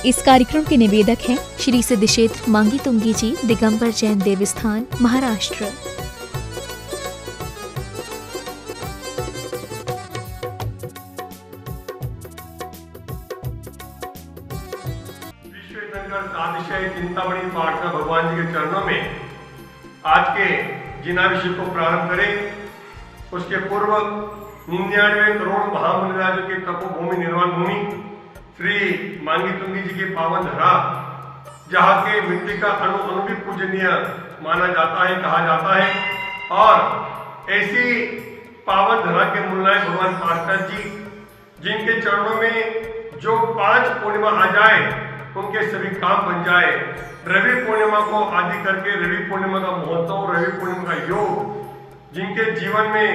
इस कार्यक्रम के निवेदक हैं श्री सिद्ध क्षेत्र मांगी तुंगी जी, दिगंबर जैन देवस्थान, महाराष्ट्र। विश्व चिंतामणि पाठ का भगवान जी के चरणों में आज के जिनाभिषेक को प्रारंभ करें। उसके पूर्व 99 करोड़ महामुनिराजों के तपोभूमि निर्वाण भूमि श्री मांगी तुंगी जी की पावन धरा, जहाँ के मिट्टी का अणु अणु भी पूजनीय माना जाता है, कहा जाता है। और ऐसी पावन धरा के मूलनायक भगवान पास्टर जी, जिनके चरणों में जो 5 पूर्णिमा आ जाए उनके सभी काम बन जाए। रवि पूर्णिमा को आदि करके रवि पूर्णिमा का महोत्सव, रवि पूर्णिमा का योग जिनके जीवन में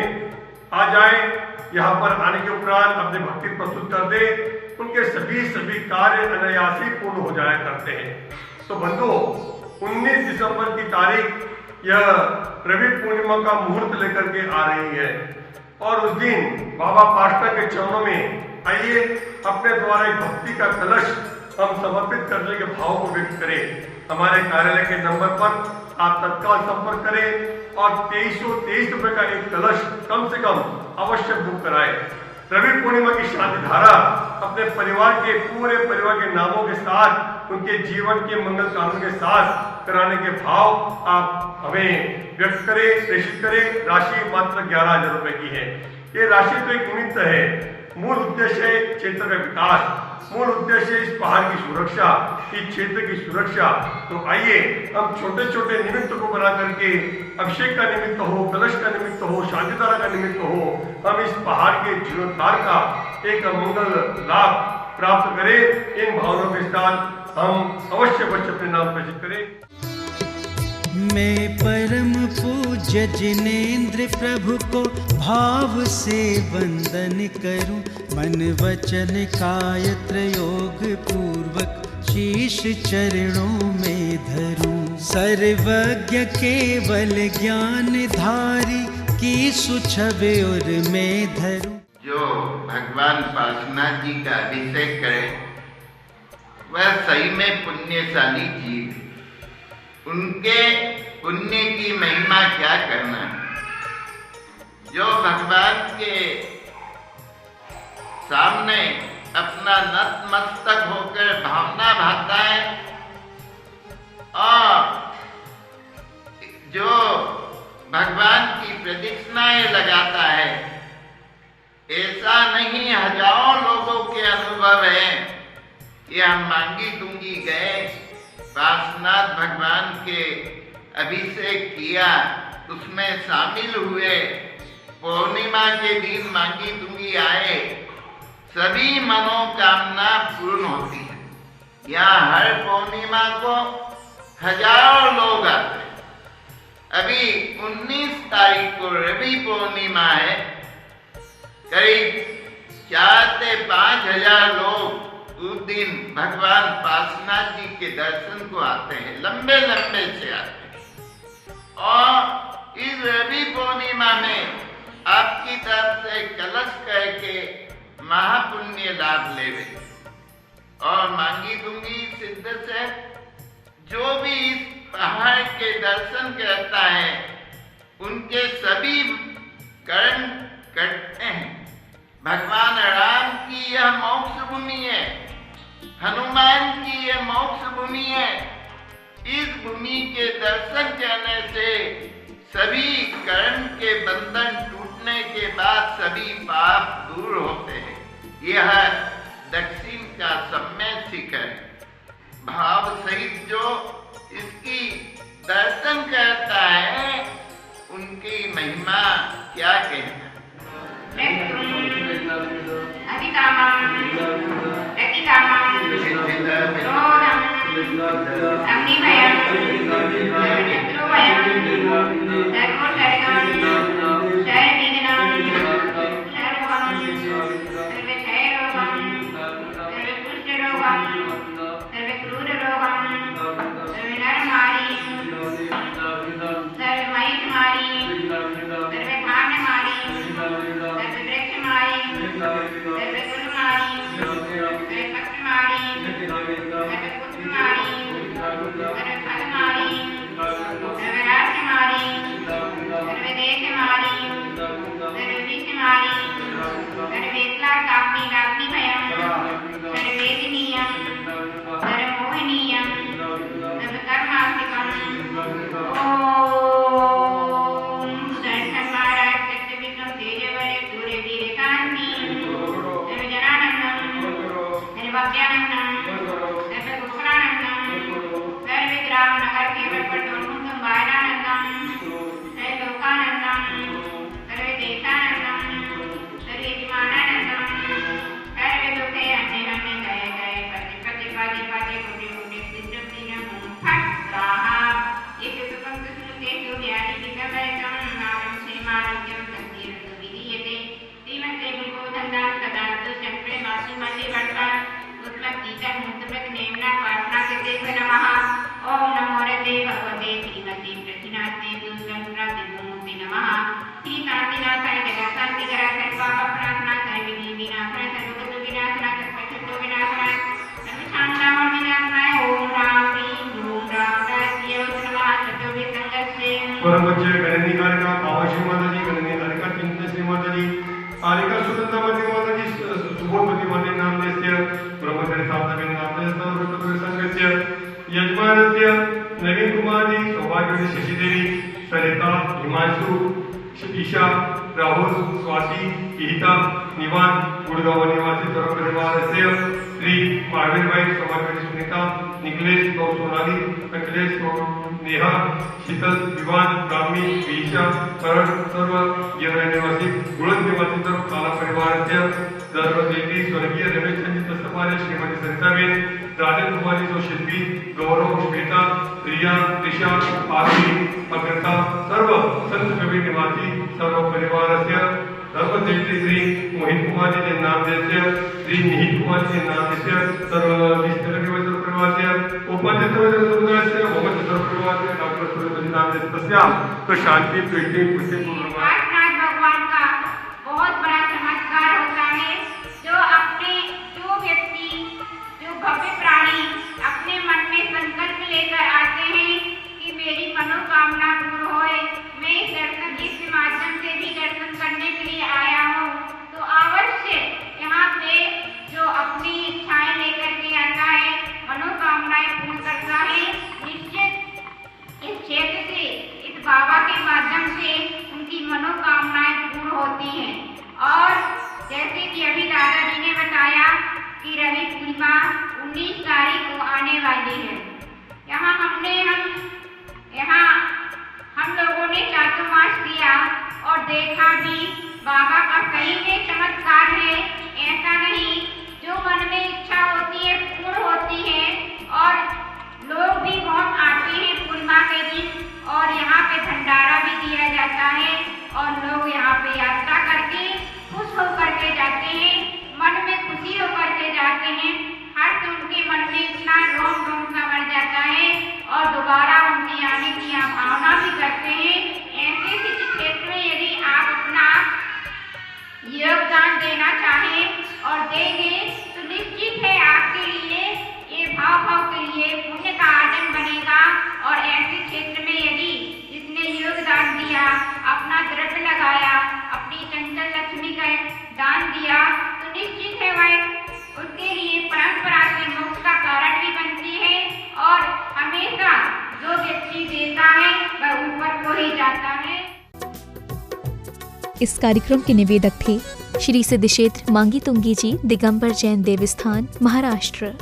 आ जाए, यहाँ पर आने के उपरांत अपने भक्ति प्रस्तुत कर दे, उनके सभी कार्य अनायास ही पूर्ण हो जाया करते हैं। तो बंधुओं, 19 दिसंबर की तारीख यह रवि पूर्णिमा का मुहूर्त लेकर के आ रही है और उस दिन बाबा पास्टर के चरणों में आइए अपने द्वारा एक भक्ति का कलश हम समर्पित करने के भाव को व्यक्त करें। हमारे कार्यालय के नंबर पर आप तत्काल संपर्क करें और 2323 रुपए का एक कलश कम से कम अवश्य बुक कराएं। रवि पूर्णिमा की शांति धारा अपने परिवार के पूरे परिवार के नामों के साथ, उनके जीवन के मंगल कामों के साथ कराने के भाव आप हमें व्यक्त करें, प्रेषित करें। राशि मात्र 11,000 रुपए की है। ये राशि तो एक निमित्त है, मूल उद्देश्य है क्षेत्र का विकास, मूल उद्देश्य इस पहाड़ की सुरक्षा, इस क्षेत्र की सुरक्षा। तो आइए हम छोटे छोटे निमित्त को बना करके, अभिषेक का निमित्त हो, कलश का निमित्त हो, शांतिधारा का निमित्त हो, हम इस पहाड़ के जीर्णोद्धार का एक मंगल लाभ प्राप्त करें। इन भावनाओं के साथ हम अवश्य अपने नाम प्रेषित करें। मैं परम पूज्य जिनेन्द्र प्रभु को भाव से वंदन करूं, मन वचन काय त्रयोग पूर्वक शीश चरणों में धरूं। सर्वज्ञ केवल ज्ञान धारी की सुछवे और मैं धरूं। जो भगवान पार्श्वनाथ जी का अभिषेक करे वह सही में पुण्यशाली जीव, उनके पुण्य की महिमा क्या करना। जो भगवान के सामने अपना नतमस्तक होकर भावना भाता है और जो भगवान की प्रदक्षिणाएं लगाता है, ऐसा नहीं हजारों लोगों के अनुभव है कि हम मांगी तुंगी गए, पार्श्वनाथ भगवान के अभिषेक किया, उसमें शामिल हुए, पूर्णिमा के दिन मांगी तुंगी आए, सभी मनोकामना पूर्ण होती है। यहाँ हर पूर्णिमा को हजारों लोग आते हैं। अभी 19 तारीख को रवि पूर्णिमा है, करीब 4 से 5,000 लोग उस दिन भगवान पार्श्वनाथ जी के दर्शन को आते हैं, लंबे लंबे से आते हैं। और इस रवि पूर्णिमा में आपकी तरफ से कलश करके महापुण्य लाभ लेवे और मांगी तुंगी सिद्ध से जो भी इस पहाड़ के दर्शन करता है उनके सभी कर्म कटते हैं। भगवान राम की यह मोक्ष भूमि है, हनुमान की यह मोक्ष भूमि है। इस भूमि के दर्शन करने से सभी कर्म के बंधन टूटने के बाद सभी पाप दूर होते हैं। यह दक्षिण का सम्य शिखर भाव सहित जो इसकी दर्शन करता है उनकी महिमा क्या कहना। सर्वे परम पूज्य गणनी कारिका पावश्री माताजी, गणनी कारिका चिंतश्री माताजी, कारिका सुगंधा माताजी, सुबोधपति माते नामदेस्य ब्रह्मचर्य साप्तमेन नामदेस्य सर्वत्र संघस्य यजमानस्य नवीन कुमारी, सौभाग्यवती शशिदेवी, सरिता, हिमांशु, ईशा, राहुल, स्वाति, गीता, निवान, गुड़गांव निवासी सर्व परिवारस्य श्री महावीर भाई, सौभाग्यवती सुनीता, निखिलेश, सोनाली, अखिलेश, नेहा, शीतल, विवान, ब्राह्मी, ईशा, करण, सर्व येरवडा निवासी, गुळद निवासी सर्व काला परिवारस्य दरवर्षी स्वर्गीय रमेश संजीत सपारे, श्रीमती सरिताबेन, राजन कुमारी, जो शिल्पी, गौरव, श्वेता, प्रिया, दिशा, आरती, अग्रता, सर्व संत कबीर निवासी सर्व परिवारस्य सर्व श्री मोहित कुमार जी नामदेस्य, श्री निहित कुमार जी नामदेस्य, सर्व विस्तर परिवारस्य, उपाध्याय समुदायस्य, मोहम्मद सर्व परिवारस्य, डॉक्टर सूर्यवंशी नामदेस्य तस्या तो शांति प्रीति पुष्टि पूर्ण भगवान का बहुत बड़ा चमत्कार होता है। जो व्यक्ति, जो भव्य प्राणी अपने मन में संकल्प लेकर आते हैं कि मेरी मनोकामना पूर्ण होए, मैं इस दर्शन के माध्यम से भी दर्शन करने के लिए आया हूँ, तो अवश्य यहाँ पे जो अपनी इच्छाएं लेकर के आता है, मनोकामनाएं पूर्ण करता है, निश्चित इस क्षेत्र से, इस बाबा के माध्यम से उनकी मनोकामनाएं पूर्ण होती हैं। और जैसे कि अभी दादाजी ने बताया कि रवि पूर्णिमा 19 तारीख को आने वाली है। यहाँ हम लोगों ने चातुर्मास किया और देखा भी बाबा का सही में चमत्कार है। ऐसा नहीं, जो मन में इच्छा होती है पूर्ण होती है। और लोग भी बहुत आते हैं पूर्णिमा के दिन, और यहाँ पे भंडारा भी दिया जाता है, और लोग यहाँ पे यात्रा करके खुश होकर के जाते हैं, मन में खुशी होकर के जाते हैं। हर्ष उनके मन में इतना रोम रोम सा भर जाता है, और दोबारा उनके आने की भावना भी करते हैं। ऐसे क्षेत्र में यदि आप अपना योगदान देना चाहें और देंगे तो निश्चित है आपके लिए ये भाव के लिए पुण्य का आर्जन बनेगा। और ऐसे क्षेत्र में यदि जिसने योगदान दिया, अपना द्रव्य लगाया, अपनी चंचल लक्ष्मी का दान दिया, तो निश्चित है वह उसके लिए परंपरा से मोक्ष का कारण भी बनती है। और हमेशा जो व्यक्ति देता है वह ऊपर को ही जाता है। इस कार्यक्रम के निवेदक थे श्री सिद्ध क्षेत्र मांगी तुंगी जी, दिगंबर जैन देवस्थान, महाराष्ट्र।